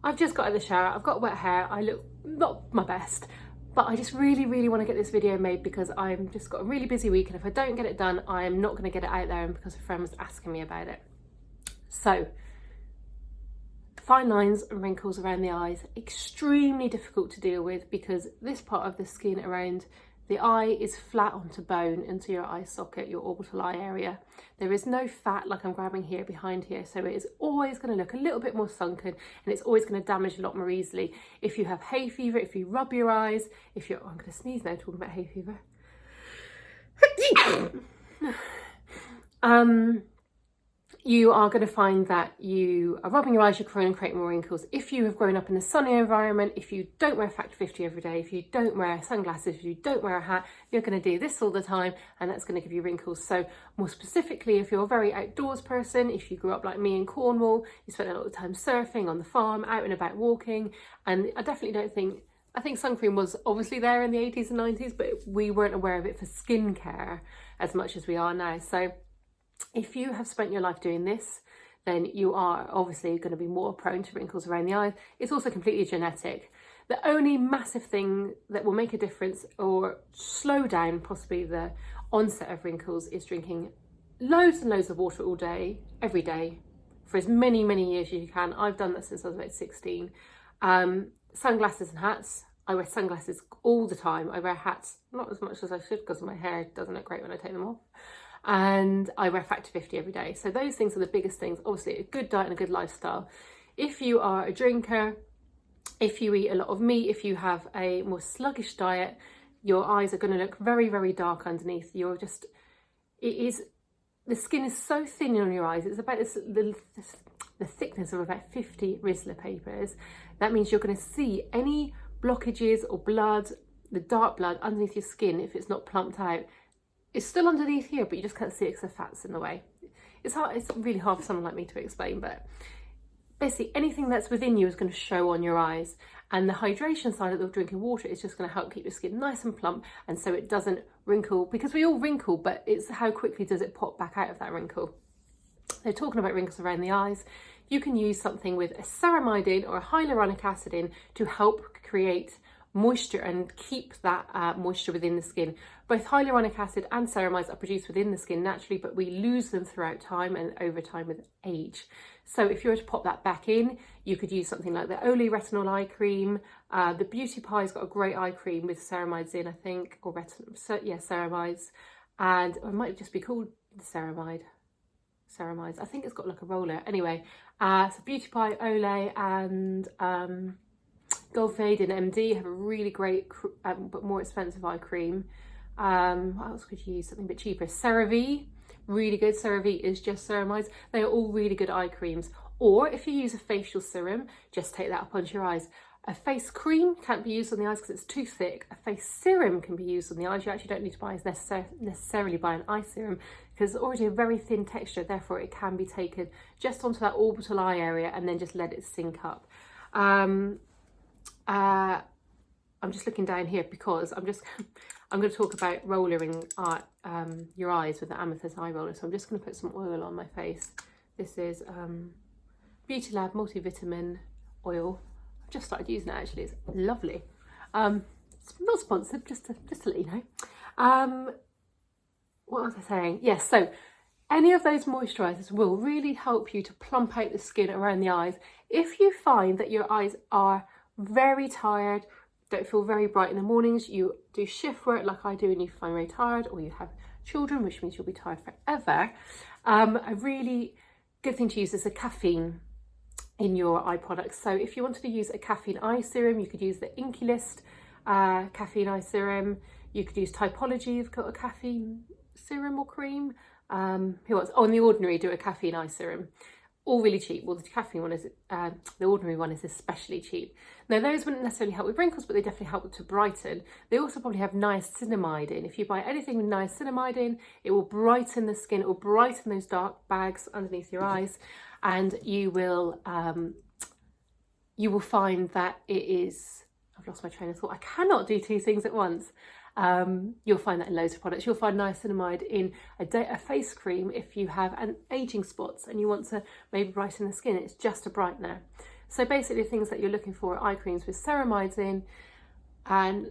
I've just got out of the shower, I've got wet hair, I look not my best, but I just really want to get this video made because I've just got a really busy week, and if I don't get it done, I am not going to get it out there, and because a friend was asking me about it. So, fine lines and wrinkles around the eyes, extremely difficult to deal with because this part of the skin around the eye is flat onto bone, into your eye socket, your orbital eye area. There is no fat like I'm grabbing here behind here, so it is always going to look a little bit more sunken, and it's always going to damage a lot more easily. If you have hay fever, if you rub your eyes, if you're, I'm going to sneeze now talking about hay fever. You are going to find that you are rubbing your eyes, you're going to create more wrinkles. If you have grown up in a sunny environment, if you don't wear Factor 50 every day, if you don't wear sunglasses, if you don't wear a hat, you're going to do this all the time, and that's going to give you wrinkles. So more specifically, if you're a very outdoors person, if you grew up like me in Cornwall, you spent a lot of time surfing on the farm, out and about walking, and I definitely don't think, I think sun cream was obviously there in the 80s and 90s, but we weren't aware of it for skincare as much as we are now. So if you have spent your life doing this, then you are obviously going to be more prone to wrinkles around the eyes. It's also completely genetic. The only massive thing that will make a difference or slow down possibly the onset of wrinkles is drinking loads and loads of water all day, every day, for as many years as you can. I've done that since I was about 16. Sunglasses and hats. I wear sunglasses all the time. I wear hats not as much as I should because my hair doesn't look great when I take them off. And I wear Factor 50 every day. So those things are the biggest things. Obviously a good diet and a good lifestyle. If you are a drinker, if you eat a lot of meat, if you have a more sluggish diet, your eyes are going to look very dark underneath. You're just, the skin is so thin on your eyes. It's about the thickness of about 50 Rizzler papers. That means you're going to see any blockages or blood, the dark blood underneath your skin if it's not plumped out. It's still underneath here, but you just can't see it because the fat's in the way. It's hard. It's really hard for someone like me to explain, but basically anything that's within you is going to show on your eyes. And the hydration side of the drinking water is just going to help keep your skin nice and plump, and so it doesn't wrinkle, because we all wrinkle, but it's how quickly does it pop back out of that wrinkle. So talking about wrinkles around the eyes, you can use something with a ceramide in or a hyaluronic acid in to help create moisture and keep that moisture within the skin. Both hyaluronic acid and ceramides are produced within the skin naturally, but we lose them throughout time and over time with age. So if you were to pop that back in, you could use something like the Olay Retinol eye cream. The Beauty Pie's got a great eye cream with ceramides in, I think, or ceramides, and it might just be called the ceramides. I think it's got like a roller. Anyway, so Beauty Pie, Olay, and Goldfade and MD have a really great but more expensive eye cream. What else could you use? Something a bit cheaper. CeraVe, really good. CeraVe is just ceramides. They are all really good eye creams. Or if you use a facial serum, just take that up onto your eyes. A face cream can't be used on the eyes because it's too thick. A face serum can be used on the eyes. You actually don't need to buy necessarily buy an eye serum because it's already a very thin texture. Therefore, it can be taken just onto that orbital eye area and then just let it sink up. I'm just looking down here because I'm going to talk about rollering your eyes with the Amethyst eye roller. So I'm just going to put some oil on my face. This is Beauty Lab multivitamin oil. I've just started using it actually. It's lovely. It's not sponsored, just to let you know. What was I saying? Yes, so any of those moisturisers will really help you to plump out the skin around the eyes. If you find that your eyes are very tired, don't feel very bright in the mornings, you do shift work like I do and you find very tired, or you have children, which means you'll be tired forever, a really good thing to use is a caffeine in your eye products. So if you wanted to use a caffeine eye serum, you could use the Inky List caffeine eye serum. You could use Typology, you've got a caffeine serum or cream. Who else? Oh, and The Ordinary do a caffeine eye serum. All really cheap. Well, the caffeine one is, the Ordinary one is especially cheap. Now, those wouldn't necessarily help with wrinkles, but they definitely help to brighten. They also probably have niacinamide in. If you buy anything with niacinamide in, it will brighten the skin, it will brighten those dark bags underneath your eyes, and you will find that it is, I've lost my train of thought, I cannot do two things at once. You'll find that in loads of products. You'll find niacinamide in a face cream if you have an aging spots and you want to maybe brighten the skin. It's just a brightener. So basically things that you're looking for are eye creams with ceramides in, and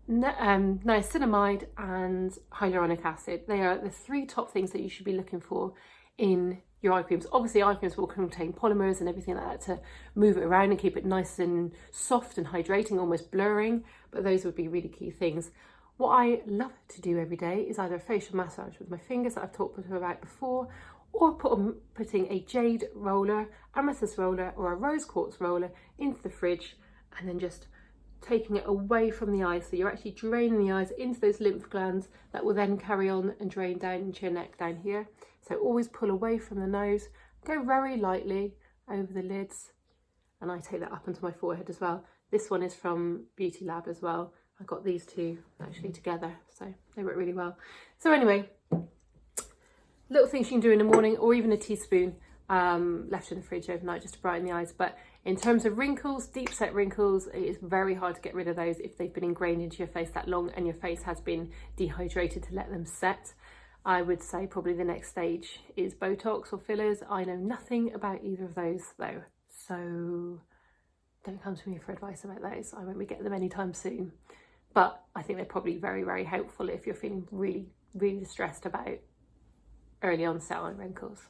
niacinamide and hyaluronic acid. They are the 3 top things that you should be looking for in your eye creams. Obviously eye creams will contain polymers and everything like that to move it around and keep it nice and soft and hydrating, almost blurring, but those would be really key things. What I love to do every day is either a facial massage with my fingers that I've talked about before, or putting a jade roller, amethyst roller, or a rose quartz roller into the fridge, and then just taking it away from the eyes. So you're actually draining the eyes into those lymph glands that will then carry on and drain down into your neck down here. So always pull away from the nose, go very lightly over the lids, and I take that up onto my forehead as well. This one is from Beauty Lab as well. I got these 2 actually together, so they work really well. So anyway, little things you can do in the morning, or even a teaspoon left in the fridge overnight just to brighten the eyes. But in terms of wrinkles, deep set wrinkles, it is very hard to get rid of those if they've been ingrained into your face that long and your face has been dehydrated to let them set. I would say probably the next stage is Botox or fillers. I know nothing about either of those though, so don't come to me for advice about those. I won't be getting them anytime soon. But I think they're probably very, very helpful if you're feeling really, really distressed about early onset eye wrinkles.